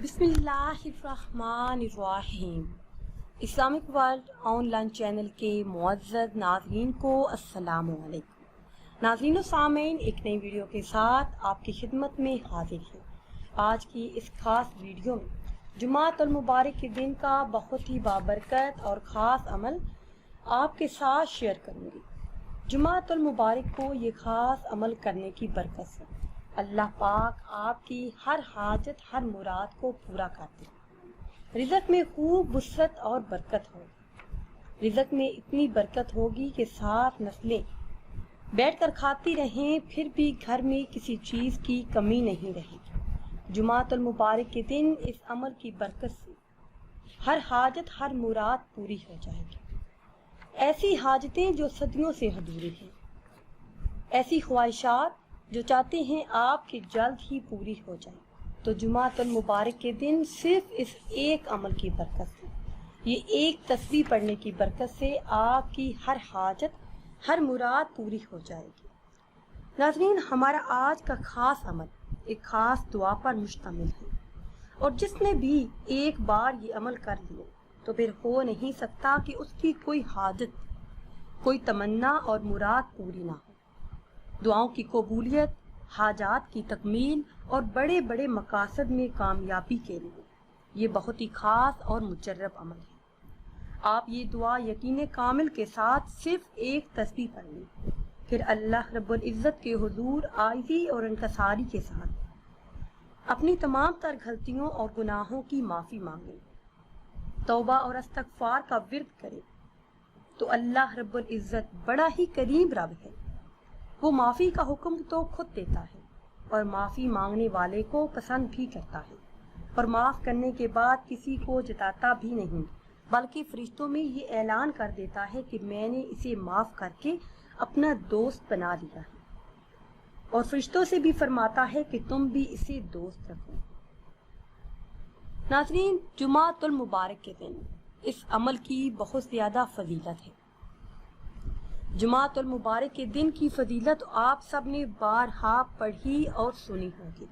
بسم اللہ الرحمن الرحیم۔ Islamic world on line channel کے معزز ناظرین کو السلام علیکم۔ ناظرین و سامعین، ایک نئی ویڈیو کے ساتھ آپ کی خدمت میں حاضر ہیں۔ آج کی اس خاص ویڈیو میں جمعۃ المبارک کے دن کا بہت ہی بابرکت اور خاص عمل آپ کے ساتھ شیئر کروں گی۔ جمعۃ المبارک کو یہ خاص عمل کرنے کی برکت سے اللہ پاک آپ کی ہر حاجت، ہر مراد کو پورا کرتے ہیں۔ رزق میں خوب وسعت اور برکت ہوگی۔ رزق میں اتنی برکت ہوگی کہ 7 نسلیں بیٹھ کر کھاتی رہیں، پھر بھی گھر میں کسی چیز کی کمی نہیں رہے گی۔ جمعۃ المبارک کے دن اس عمل کی برکت سے ہر حاجت، ہر مراد پوری ہو جائے گی۔ ایسی حاجتیں جو صدیوں سے ادھوری ہیں، ایسی خواہشات جو چاہتے ہیں آپ کی جلد ہی پوری ہو جائیں، تو جمعۃ المبارک کے دن صرف اس ایک عمل کی برکت سے، یہ ایک تسبیح پڑھنے کی برکت سے آپ کی ہر حاجت، ہر مراد پوری ہو جائے گی۔ ناظرین، ہمارا آج کا خاص عمل ایک خاص دعا پر مشتمل ہے، اور جس نے بھی ایک بار یہ عمل کر لیا تو پھر ہو نہیں سکتا کہ اس کی کوئی حاجت، کوئی تمنا اور مراد پوری نہ ہو۔ دعاؤں کی قبولیت، حاجات کی تکمیل اور بڑے بڑے مقاصد میں کامیابی کے لیے یہ بہت ہی خاص اور مجرب عمل ہے۔ آپ یہ دعا یقین کامل کے ساتھ صرف ایک تسبیح پڑھ لیں، پھر اللہ رب العزت کے حضور عاجزی اور انکساری کے ساتھ اپنی تمام تر غلطیوں اور گناہوں کی معافی مانگیں، توبہ اور استغفار کا ورد کریں، تو اللہ رب العزت بڑا ہی کریم رب ہے۔ وہ معافی کا حکم تو خود دیتا ہے، اور معافی مانگنے والے کو پسند بھی کرتا ہے، اور معاف کرنے کے بعد کسی کو جتاتا بھی نہیں، بلکہ فرشتوں میں یہ اعلان کر دیتا ہے کہ میں نے اسے معاف کر کے اپنا دوست بنا لیا ہے، اور فرشتوں سے بھی فرماتا ہے کہ تم بھی اسے دوست رکھو۔ ناظرین، جمعۃ المبارک کے دن اس عمل کی بہت زیادہ فضیلت ہے۔ جمعۃ المبارک کے دن کی فضیلت آپ سب نے بارہا پڑھی اور سنی ہوگی۔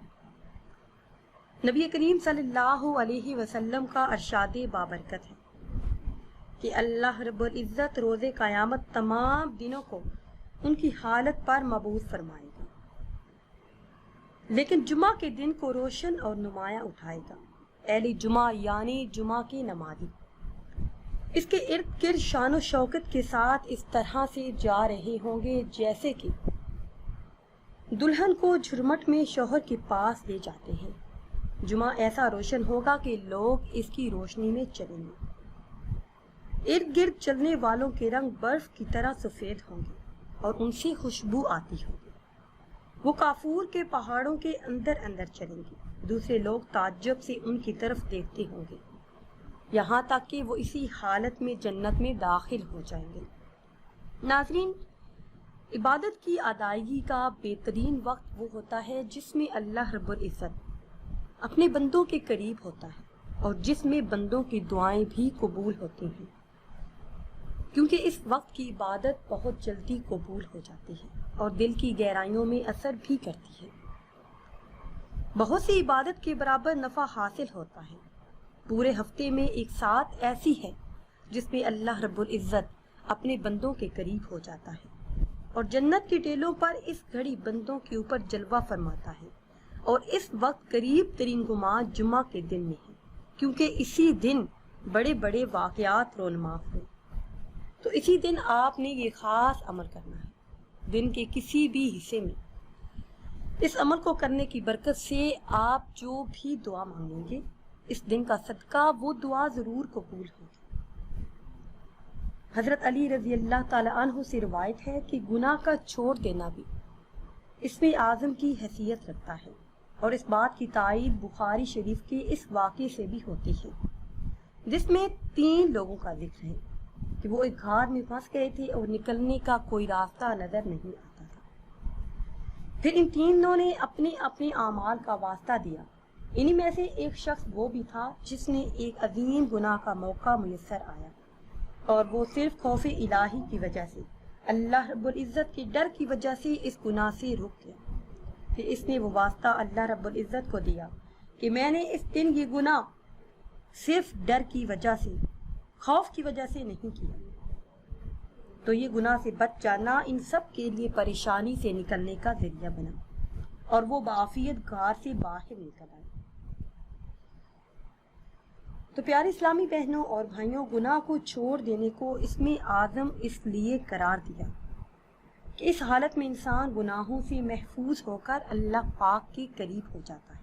نبی کریم صلی اللہ علیہ وسلم کا ارشاد بابرکت ہے کہ اللہ رب العزت روز قیامت تمام دنوں کو ان کی حالت پر مبعوث فرمائے گا، لیکن جمعہ کے دن کو روشن اور نمایاں اٹھائے گا۔ اہل جمعہ یعنی جمعہ کے نمازی اس کے ارد گرد شان و شوکت کے ساتھ اس طرح سے جا رہے ہوں گے جیسے کہ دلہن کو جھرمٹ میں شوہر کے پاس لے جاتے ہیں۔ جمعہ ایسا روشن ہوگا کہ لوگ اس کی روشنی میں چلیں گے۔ ارد گرد چلنے والوں کے رنگ برف کی طرح سفید ہوں گے اور ان سے خوشبو آتی ہوگی۔ وہ کافور کے پہاڑوں کے اندر اندر چلیں گے، دوسرے لوگ تعجب سے ان کی طرف دیکھتے ہوں گے، یہاں تک کہ وہ اسی حالت میں جنت میں داخل ہو جائیں گے۔ ناظرین، عبادت کی ادائیگی کا بہترین وقت وہ ہوتا ہے جس میں اللہ رب العزت اپنے بندوں کے قریب ہوتا ہے، اور جس میں بندوں کی دعائیں بھی قبول ہوتی ہیں، کیونکہ اس وقت کی عبادت بہت جلدی قبول ہو جاتی ہے اور دل کی گہرائیوں میں اثر بھی کرتی ہے۔ بہت سی عبادت کے برابر نفع حاصل ہوتا ہے۔ پورے ہفتے میں ایک ساتھ ایسی ہے جس میں اللہ رب العزت اپنے بندوں کے قریب ہو جاتا ہے، اور جنت کی ٹیلوں پر اس گھڑی بندوں کے اوپر جلوہ فرماتا ہے، اور اس وقت قریب ترین گمان جمعہ کے دن میں ہے، کیونکہ اسی دن بڑے بڑے واقعات رونما ہوئے۔ تو اسی دن آپ نے یہ خاص عمل کرنا ہے۔ دن کے کسی بھی حصے میں اس عمل کو کرنے کی برکت سے آپ جو بھی دعا مانگیں گے، اس دن کا صدقہ وہ دعا ضرور قبول ہوگی۔ حضرت علی رضی اللہ تعالی عنہ سے روایت ہے کہ گناہ کا چھوڑ دینا بھی اس میں اعظم کی حیثیت رکھتا ہے، اور اس بات کی تائید بخاری شریف کے اس واقعے سے بھی ہوتی ہے جس میں 3 لوگوں کا ذکر ہے کہ وہ ایک غار میں پھنس گئے تھے اور نکلنے کا کوئی راستہ نظر نہیں آتا تھا۔ پھر ان 3 نے اپنے اپنے اعمال کا واسطہ دیا۔ انہی میں سے ایک شخص وہ بھی تھا جس نے ایک عظیم گناہ کا موقع میسر آیا، اور وہ صرف خوف الہی کی وجہ سے، اللہ رب العزت کے ڈر کی وجہ سے اس گناہ سے رک گیا۔ پھر اس نے وہ واسطہ اللہ رب العزت کو دیا کہ میں نے اس دن یہ گناہ صرف ڈر کی وجہ سے، خوف کی وجہ سے نہیں کیا. تو یہ گناہ سے بچ جانا ان سب کے لیے پریشانی سے نکلنے کا ذریعہ بنا اور وہ بعافیت غار سے باہر نکل آئے. تو پیارے اسلامی بہنوں اور بھائیوں، گناہ کو چھوڑ دینے کو اس میں اعظم اس لیے قرار دیا کہ اس حالت میں انسان گناہوں سے محفوظ ہو کر اللہ پاک کے قریب ہو جاتا ہے،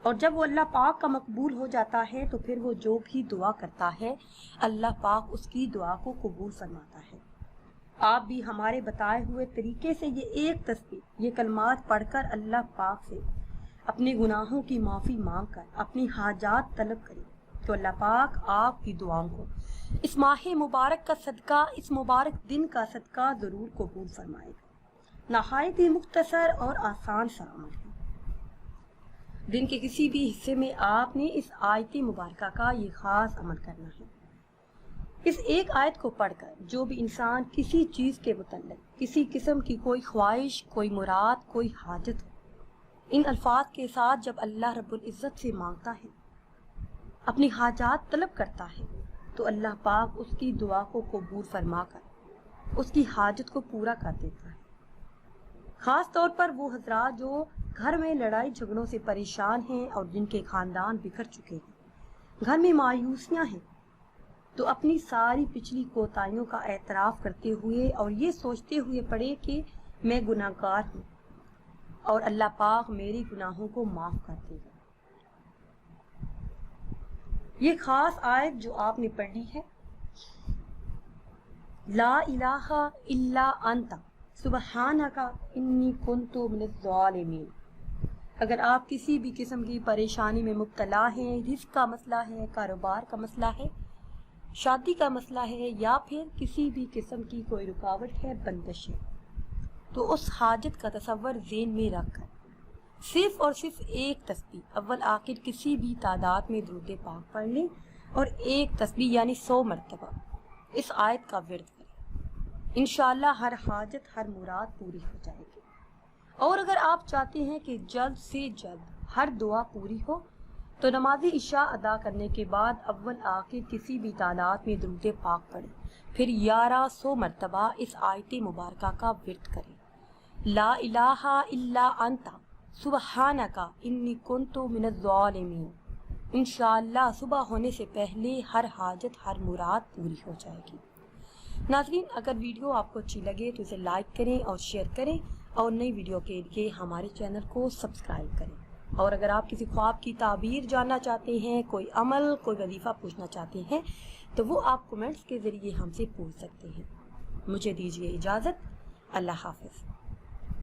اور جب وہ اللہ پاک کا مقبول ہو جاتا ہے تو پھر وہ جو بھی دعا کرتا ہے اللہ پاک اس کی دعا کو قبول فرماتا ہے. آپ بھی ہمارے بتائے ہوئے طریقے سے یہ ایک تسبیح، یہ کلمات پڑھ کر اللہ پاک سے اپنے گناہوں کی معافی مانگ کر اپنی حاجات طلب کریں تو اللہ پاک آپ کی دعاؤں کو اس ماہ مبارک کا صدقہ، اس مبارک دن کا صدقہ ضرور قبول فرمائے گا. نہایت ہی مختصر اور آسان سا عمل ہے. دن کے کسی بھی حصے میں آپ نے اس آیت مبارکہ کا یہ خاص عمل کرنا ہے. اس ایک آیت کو پڑھ کر جو بھی انسان کسی چیز کے متعلق کسی قسم کی کوئی خواہش، کوئی مراد، کوئی حاجت ہو، ان الفاظ کے ساتھ جب اللہ رب العزت سے مانگتا ہے، اپنی حاجات طلب کرتا ہے، تو اللہ پاک اس کی دعا کو قبول فرما کر اس کی حاجت کو پورا کر دیتا ہے. خاص طور پر وہ حضرات جو گھر میں لڑائی جھگڑوں سے پریشان ہیں اور جن کے خاندان بکھر چکے ہیں، گھر میں مایوسیاں ہیں، تو اپنی ساری پچھلی کوتاہیوں کا اعتراف کرتے ہوئے اور یہ سوچتے ہوئے پڑھے کہ میں گناہ گار ہوں اور اللہ پاک میری گناہوں کو معاف کر دے گا. یہ خاص آیت جو آپ نے پڑھی ہے، لا الہ الا انت سبحانک انی کنت من الظالمین. اگر آپ کسی بھی قسم کی پریشانی میں مبتلا ہیں، رزق کا مسئلہ ہے، کاروبار کا مسئلہ ہے، شادی کا مسئلہ ہے، یا پھر کسی بھی قسم کی کوئی رکاوٹ ہے، بندش ہے، تو اس حاجت کا تصور ذہن میں رکھ کر صرف اور صرف ایک تسبیح اول آخر کسی بھی تعداد میں درود پاک پڑھ لیں اور ایک تسبیح یعنی 100 مرتبہ اس آیت کا ورد کریں. انشاءاللہ ہر حاجت، ہر مراد پوری ہو جائے گی. اور اگر آپ چاہتے ہیں کہ جلد سے جلد ہر دعا پوری ہو تو نماز عشاء ادا کرنے کے بعد اول آخر کسی بھی تعداد میں درود پاک پڑھیں، پھر 1100 مرتبہ اس آیت مبارکہ کا ورد کریں. لا الہ الا انت سبحانک انی کنت من الظالمین. انشاءاللہ صبح ہونے سے پہلے ہر حاجت، ہر مراد پوری ہو جائے گی. ناظرین، اگر ویڈیو آپ کو اچھی لگے تو اسے لائک کریں اور شیئر کریں اور نئی ویڈیو کے لیے ہمارے چینل کو سبسکرائب کریں. اور اگر آپ کسی خواب کی تعبیر جاننا چاہتے ہیں، کوئی عمل، کوئی وظیفہ پوچھنا چاہتے ہیں تو وہ آپ کمنٹس کے ذریعے ہم سے پوچھ سکتے ہیں. مجھے دیجیے اجازت. اللہ حافظ.